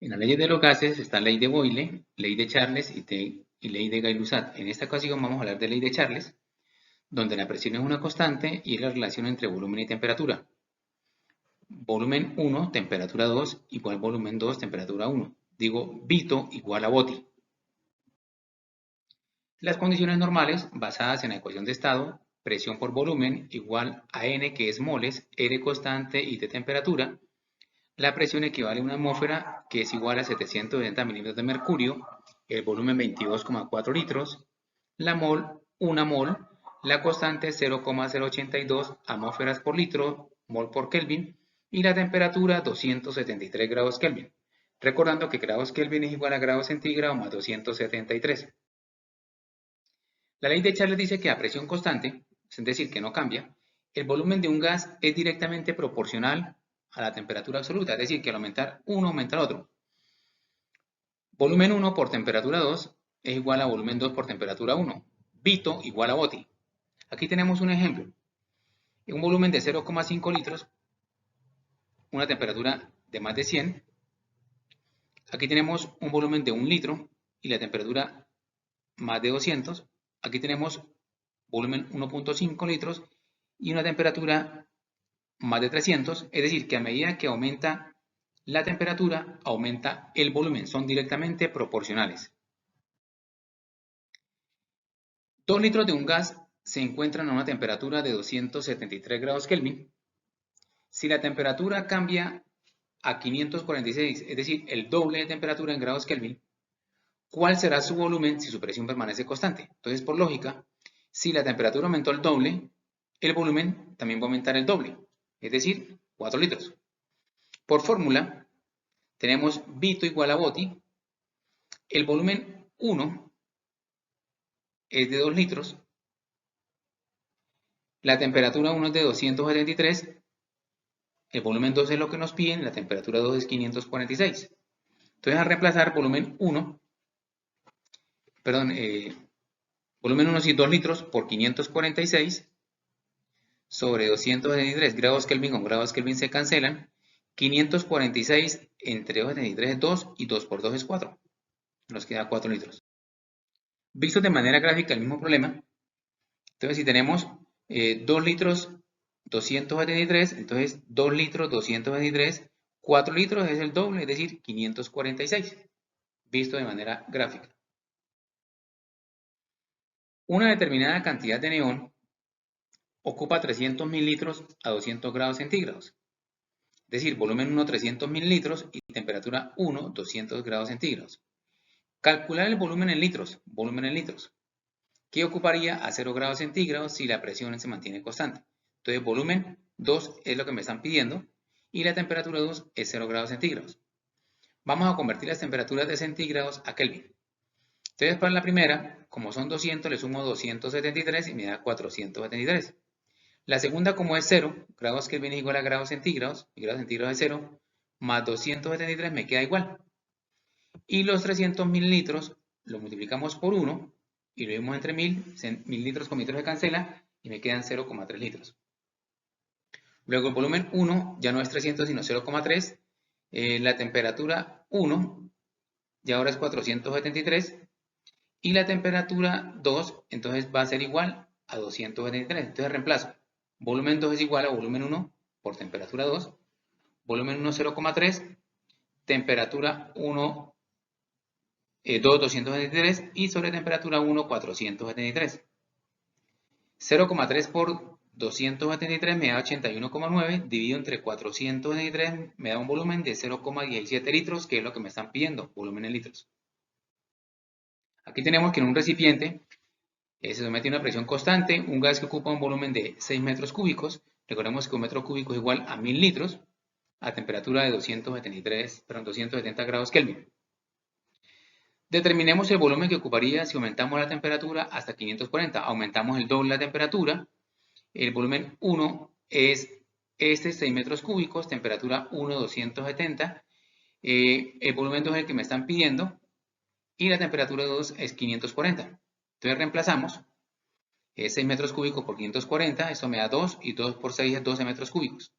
En las leyes de los gases está ley de Boyle, ley de Charles y ley de Gay-Lussac. En esta ocasión vamos a hablar de ley de Charles, donde la presión es una constante y es la relación entre volumen y temperatura. Volumen 1, temperatura 2, igual volumen 2, temperatura 1. Digo, Vito igual a Boti. Las condiciones normales, basadas en la ecuación de estado, presión por volumen igual a N, que es moles, R constante y T temperatura. La presión equivale a una atmósfera, que es igual a 770 milímetros de mercurio, el volumen 22,4 litros, la mol, 1 mol, la constante 0,082 atmósferas por litro, mol por Kelvin, y la temperatura 273 grados Kelvin. Recordando que grados Kelvin es igual a grados centígrados más 273. La ley de Charles dice que a presión constante, es decir, que no cambia, el volumen de un gas es directamente proporcional a la temperatura absoluta, es decir, que al aumentar uno aumenta el otro. Volumen 1 por temperatura 2 es igual a volumen 2 por temperatura 1. Vito igual a Boti. Aquí tenemos un ejemplo. En un volumen de 0,5 litros, una temperatura de más de 100. Aquí tenemos un volumen de 1 litro y la temperatura más de 200. Aquí tenemos volumen 1,5 litros y una temperatura más de 300, es decir, que a medida que aumenta la temperatura, aumenta el volumen, son directamente proporcionales. 2 litros de un gas se encuentran a una temperatura de 273 grados Kelvin. Si la temperatura cambia a 546, es decir, el doble de temperatura en grados Kelvin, ¿cuál será su volumen si su presión permanece constante? Entonces, por lógica, si la temperatura aumentó el doble, el volumen también va a aumentar el doble, es decir, 4 litros. Por fórmula, tenemos Vito igual a Boti. El volumen 1 es de 2 litros. La temperatura 1 es de 273. El volumen 2 es lo que nos piden. La temperatura 2 es 546. Entonces, al reemplazar volumen 1, volumen 1 es 2 litros por 546 sobre 273 grados Kelvin con grados Kelvin se cancelan. 546 entre 273 es 2 y 2 por 2 es 4. Nos queda 4 litros. Visto de manera gráfica el mismo problema, entonces si tenemos 2 litros 273, entonces 2 litros 223, 4 litros es el doble, es decir, 546, visto de manera gráfica. Una determinada cantidad de neón ocupa 300 mililitros a 200 grados centígrados. Es decir, volumen 1 300 mililitros y temperatura 1 200 grados centígrados. Calcular el volumen en litros, que ocuparía a 0 grados centígrados si la presión se mantiene constante. Entonces, volumen 2 es lo que me están pidiendo y la temperatura 2 es 0 grados centígrados. Vamos a convertir las temperaturas de centígrados a Kelvin. Entonces, para la primera, como son 200, le sumo 273 y me da 473. La segunda, como es 0, grados Kelvin es igual a grados centígrados, y grados centígrados es 0, más 273 me queda igual. Y los 300 mililitros lo multiplicamos por 1 y lo dividimos entre 1000, mililitros con litros se cancela y me quedan 0,3 litros. Luego el volumen 1 ya no es 300 sino 0,3. La temperatura 1 ya ahora es 473 y la temperatura 2 entonces va a ser igual a 273. Entonces reemplazo. Volumen 2 es igual a volumen 1 por temperatura 2. Volumen 1 0,3. Temperatura 1 2 273 y sobre temperatura 1 473. 0,3 por 273 me da 81,9, dividido entre 473 me da un volumen de 0,17 litros, que es lo que me están pidiendo, volumen en litros. Aquí tenemos que en un recipiente se somete a una presión constante, un gas que ocupa un volumen de 6 metros cúbicos. Recordemos que un metro cúbico es igual a 1000 litros a temperatura de 270 grados Kelvin. Determinemos el volumen que ocuparía si aumentamos la temperatura hasta 540. Aumentamos el doble la temperatura. El volumen 1 es 6 metros cúbicos, temperatura 1, 270. El volumen 2 es el que me están pidiendo y la temperatura 2 es 540. Entonces reemplazamos 6 metros cúbicos por 540, eso me da 2 y 2 por 6 es 12 metros cúbicos.